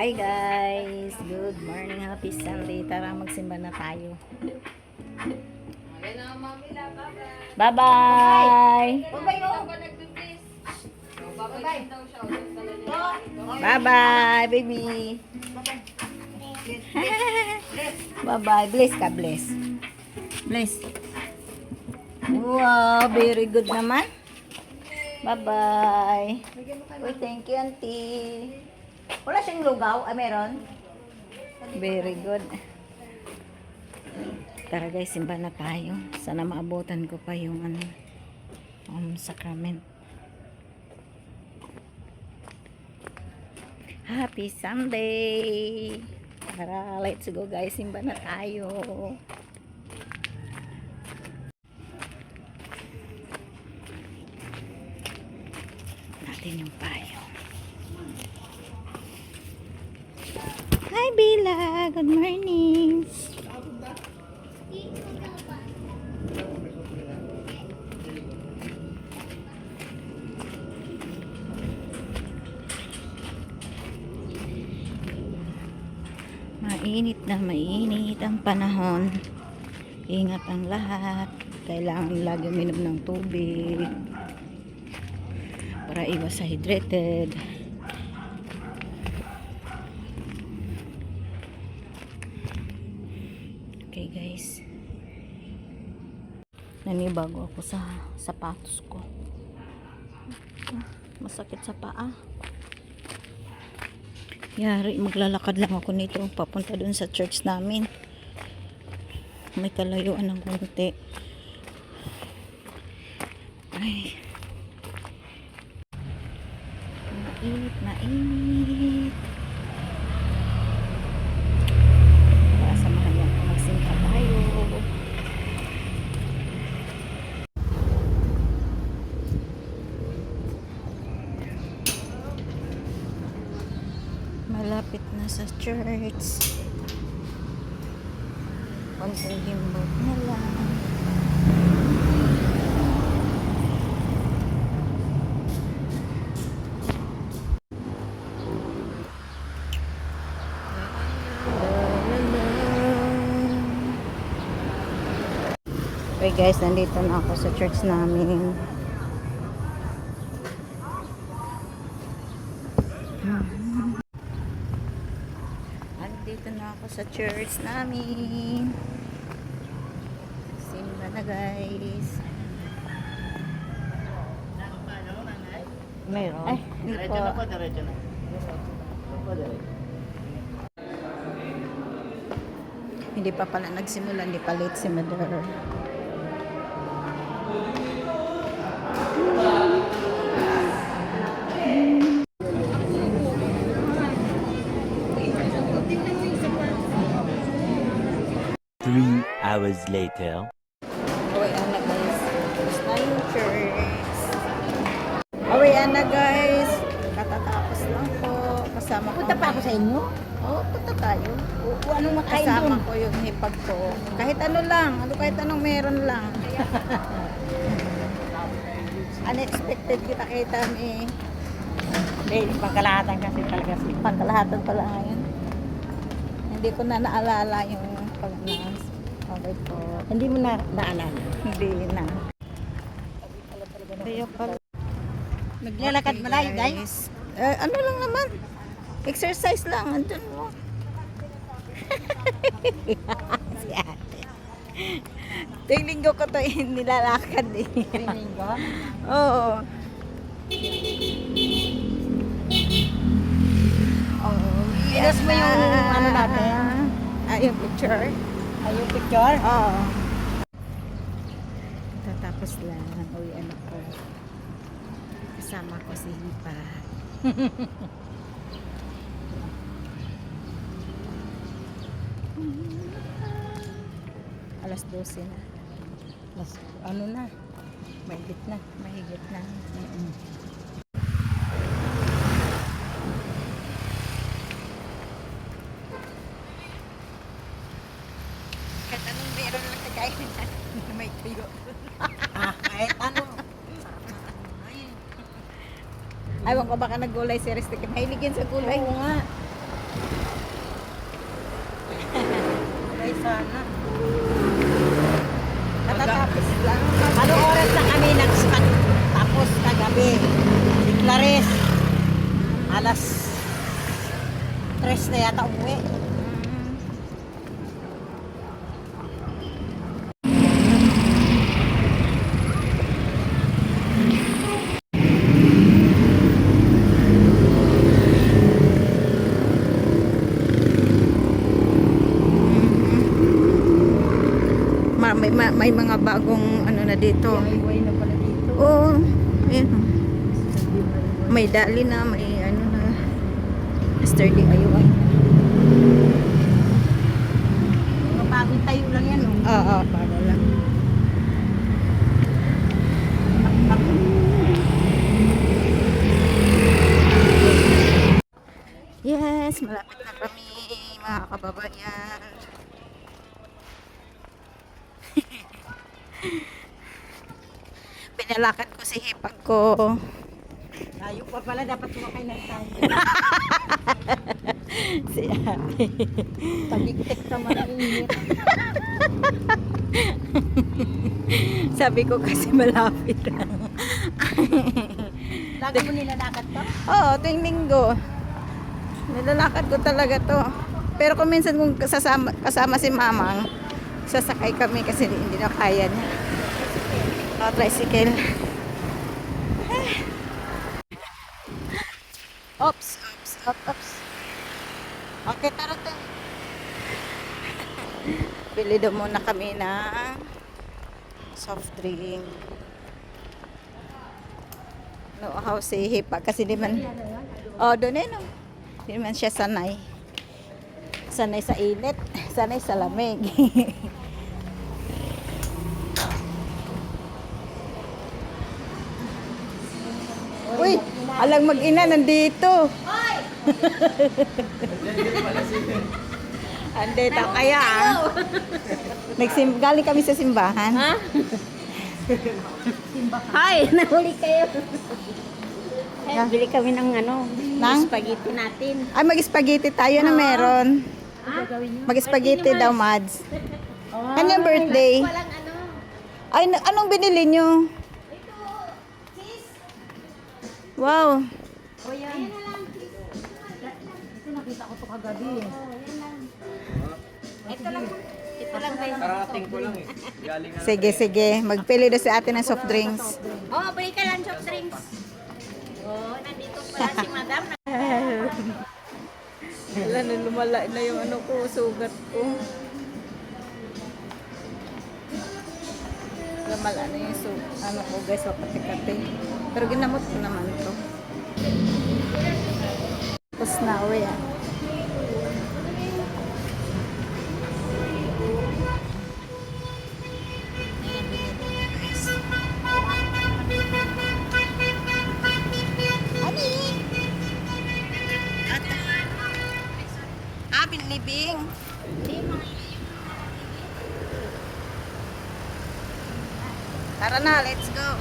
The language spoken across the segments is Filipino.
Hi guys! Good morning! Happy Sunday! Tara magsimba na tayo. Bye-bye! Bye-bye baby! Bye-bye! Bless ka, bless! Bless! Wow! Very good naman! Bye-bye! Uy, thank you auntie! Wala siyang lugaw? Ay, meron? Very good. Tara guys, simba na tayo. Sana maabutan ko pa yung sacrament. Happy Sunday! Tara, let's go guys. Simba na tayo. Natin yung payo. Hi Bila, good morning. Mainit ang panahon. Ingat ang lahat. Kailangan lagi uminom ng tubig para iwas sa hydrated. Okay guys, nanibago ako sa sapatos ko. Masakit sa paa. Yari, maglalakad lang ako nito papunta dun sa church namin. May kalayuan ng konti. Ay, mainit. Samahan niyo ako, magsimba tayo. Malapit na sa church. Konting himbot na lang. Okay guys, nandito na ako sa church namin. Nandito na ako sa church namin. Simba na guys. Meron? Ay, Diretso na po, diretso na. Hindi pa pala nagsimula, hindi pa late si Mother. Three hours later. Uwi na guys. Tapos na yung church. Uwi na guys. Katatapos lang po. Kasama ko. Punta pa ako sa inyo? Oo, punta tayo. Anong makain Kasama doon? ko yung hipag ko. Kahit ano lang. Kahit anong meron lang. Unexpected kita kita eh. Hindi, pangkalahatan kasi talaga. Pangkalahatan pala ngayon. Hindi ko na naalala yung pag-announce. Okay po. Hindi mo na naalala. Hindi na. Kaya pala. Naglalakad malayo, guys. Ano lang naman. Exercise lang. Andun mo. Si ate. Tuwing linggo ko to nilalakad eh. Linggo? Oo. Oh, Ilas mo yung ano natin? Yung picture. Ay, yung picture? Oo. Tatapos lang. Uwian ako. Kasama ko si Hipa. Alas 12 na. Mas, ano na? Mahigit na. Mahigit na. Kahit anong meron lang kakainin na. May tuyo. Kahit ano. Aywan ko baka naggulay si Ristik. Mahilig yan sa gulay. Oo nga. Tres na yata umuwi. May mga bagong ano na dito. Highway na pala dito. Oo. Ayun. May dali na, may ano na. Sturdy ayuan. Mga bagong tayo lang yan, oh. Oo, para lang. Yes, malapit na kami, mga kababayan. Pinalakad ko si hipag ko. Tayo pa pala, dapat sumakay na tayo. Si ate. Pagiktik naman ang init. Sabi ko kasi malapit lang. Lagi mo nilalakad to? Oo, tuwing linggo. Nilalakad ko talaga to. Pero kung minsan kung kasama si mamang, sasakay kami kasi hindi na kaya niya. Tricycle. Oops, oops, oops. Okay, tara tayo. Bili daw muna kami ng soft drink. No, how si Hipa kasi di man. Oh, doon eh no. Di man siya sanay. Sanay sa init, sanay sa lamig. Uy, alang mag-ina nandito. Hoy! Andito kaya. Galing kami sa simbahan. Ha? Hi! Nahuli kayo. Bili kami ng ano, Nang? spaghetti natin. Ay, mag-spaghetti tayo na meron. Ha? Mag-spaghetti daw, Mads. Ano yung birthday? Walang ano. Ay, anong binili nyo? Wow. O yan. Ito nakita ko to kagabi eh. Ito lang. Ito lang tayo. Karating ko lang eh. Galing Sige, sige. Magpili daw si ate ng soft drinks. Oh, balik ka lang soft drinks. Oh, nandito pala si madam. Wala na, lumala na yung ano ko, sugat ko. Lumala na yung ano ko guys, kati-kati. Pero ginamot ko naman to. Tapos na, uwi ah. Binlibing. Tara na, let's go.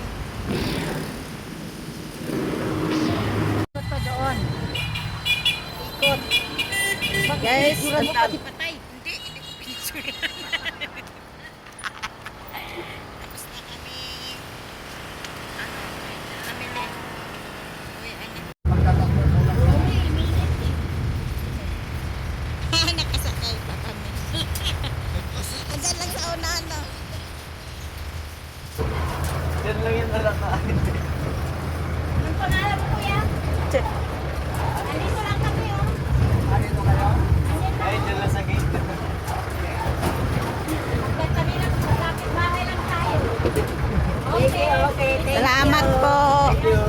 Ikot pa doon. Ikot. Guys, Siguro mo ang pati patay. Hindi ko picture. Tapos na kami. Ano, namili. Uy, ano. Nakasakay pa kami. Andyan lang sa unahan na. Diyan lang yung narakaan. Ang pangalan mo kuya? Andito lang kami oh. Dito kayo? Ay, diyan lang sa gate. Hanggang kami lang, malapit bahay lang tayo. Okay, okay. Salamat po. Thank you.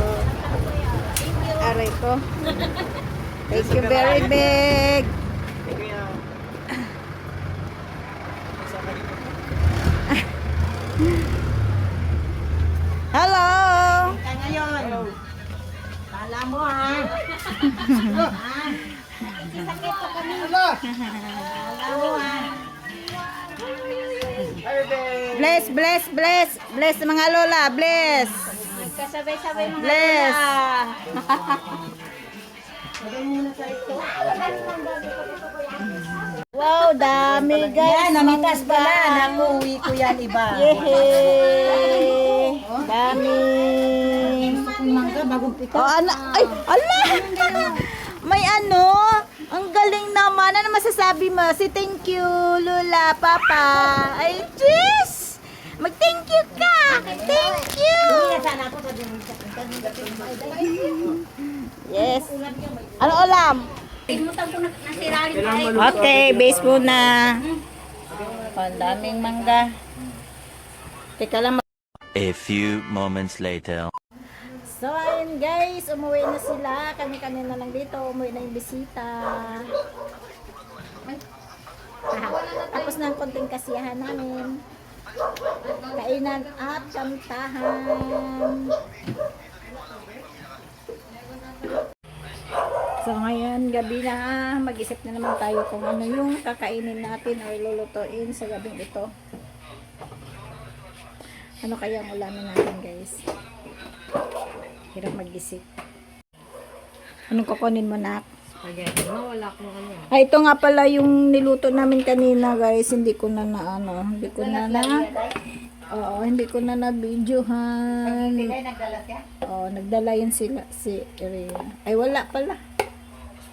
Aray ko. Thank you very big. Thank you. Kasama dito. Hello. Ka ngayon. Kala mo ha. Sakit pa kami. Kala mo ha. Bless, bless, bless. Bless mga lola, bless. Nagkasabay-sabay mga Bless. Wow, dami guys. Yan, namitas pala. Nakuwi ko yan iba. Yehey. Dami. Mangga, bagong pika. Oh, ano? Ay, ala! May ano? Ang galing naman. Ano masasabi mo? Si thank you, Lula, Papa. Ay, jeez! Mag-thank you ka! Thank you! Yes. Ano ulam? Limutan ko na nasirali tayo. Okay, base muna. Ang daming mangga. Teka lang. A few moments later. So, ayun guys, umuwi na sila. Kami-kami na lang dito. Umuwi na yung bisita. Tapos na ang konting kasiyahan namin. Kainan at kantahan. So, ngayon, gabi na. Mag-isip na naman tayo kung ano yung kakainin natin o lulutuin sa gabing ito. Ano kaya ang ulamin natin, guys? Hirap mag-isip. Anong kukunin mo, nak? Spaghetti mo, wala akong ano. Ay, ito nga pala yung niluto namin kanina, guys. Hindi ko na hindi ko na hindi ko na na-videohan. Nagdala siya? Oo, nagdala yun si Rhea. Ay, wala pala.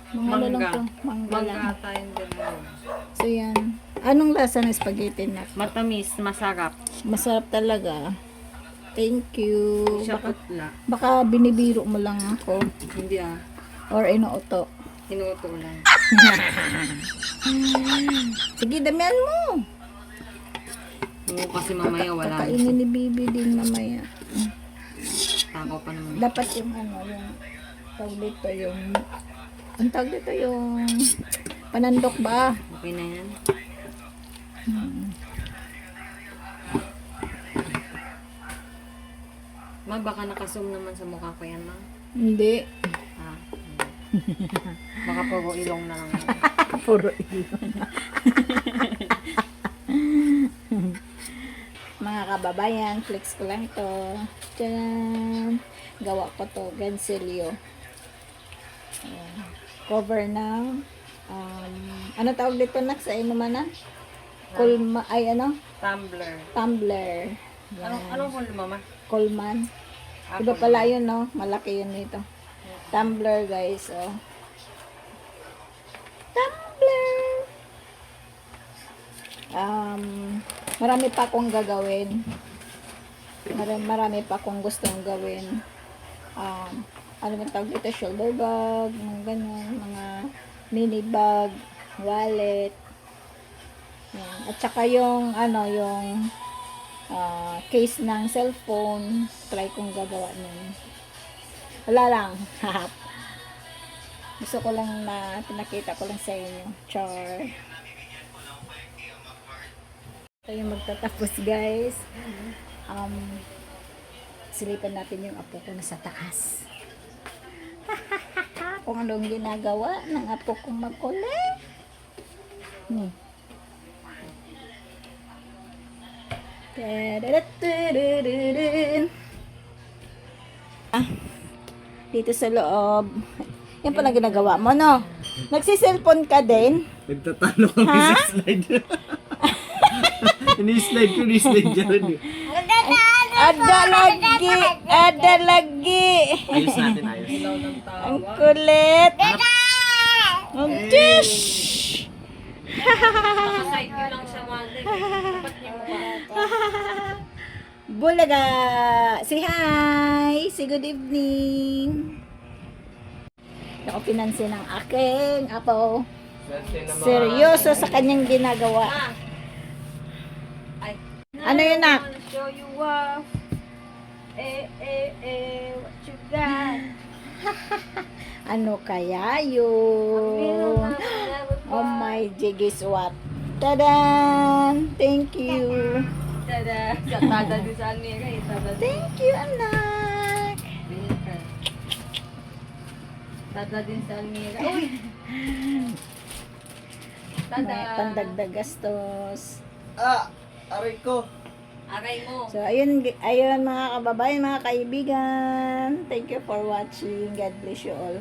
Mga ano lang to. Mangga lang. tayong din. So, yan. Anong lasa ng spaghetti, nak? Matamis, masarap. Masarap talaga. Thank you. Putla. Baka binibiro mo lang ako. Hindi ah. Or inuuto. Tinuto lang. Sige, damihan mo. Oo, kasi mamaya wala. Kakainin ni Bibi din mamaya. Tako pa naman. Dapat yung yung tawag dito ang tawag dito yung panandok ba? Okay na yan. Ma, baka nakasum naman sa mukha ko yan, ma. Hindi. Ah. Baka puro ilong na lang. Puro ilong. Mga kababayan, flex ko lang to. Tcharam! Gawa ko to, gansilyo. Cover ng ano tawag dito, nak, sa inumanan? Kulma, ay ano? Tumbler. Tumbler. Anong kulma, mama? Coleman. Iba pala yun, no? Malaki yun nito. Tumbler, guys, oh. Tumbler! Marami pa akong gagawin. Marami pa akong gustong gawin. Ano ba tawag dito? Shoulder bag, mga ganun, mga mini bag, wallet. Yan. At saka yung, yung case ng cellphone, try kong gagawa nun. Wala lang. Gusto ko lang na pinakita ko lang sa inyo. Char. Ito yung magtatapos, guys. Silipan natin yung apo ko na sa taas. Kung anong ginagawa ng apo kong makulit. Dito sa loob. Yan pala ginagawa mo, no? Nagsiselfone ka din? Nagtatalo kami Ha? sa slide. Ini-slide ko, ini-slide dyan. Ada lagi. Ayos natin, ayos. Ang kulit. Ang tish. Side view lang siya, mali. Dapat niya mo Bulaga. Say hi. Say good evening. Hindi ako pinansin ng aking apo. Seryoso sa kanyang ginagawa. Ano yun, nak? Show you off. What you got? Ano kaya yun? Oh my jiggies, what? Tadan! Thank you. Tada. Tada din sa Almira. Tada din. Thank you, anak. Tada din sa Almira. Uy! Tada. May pandagdag gastos. Aray ko. Aray mo. So, ayun mga kababayan, mga kaibigan. Thank you for watching. God bless you all.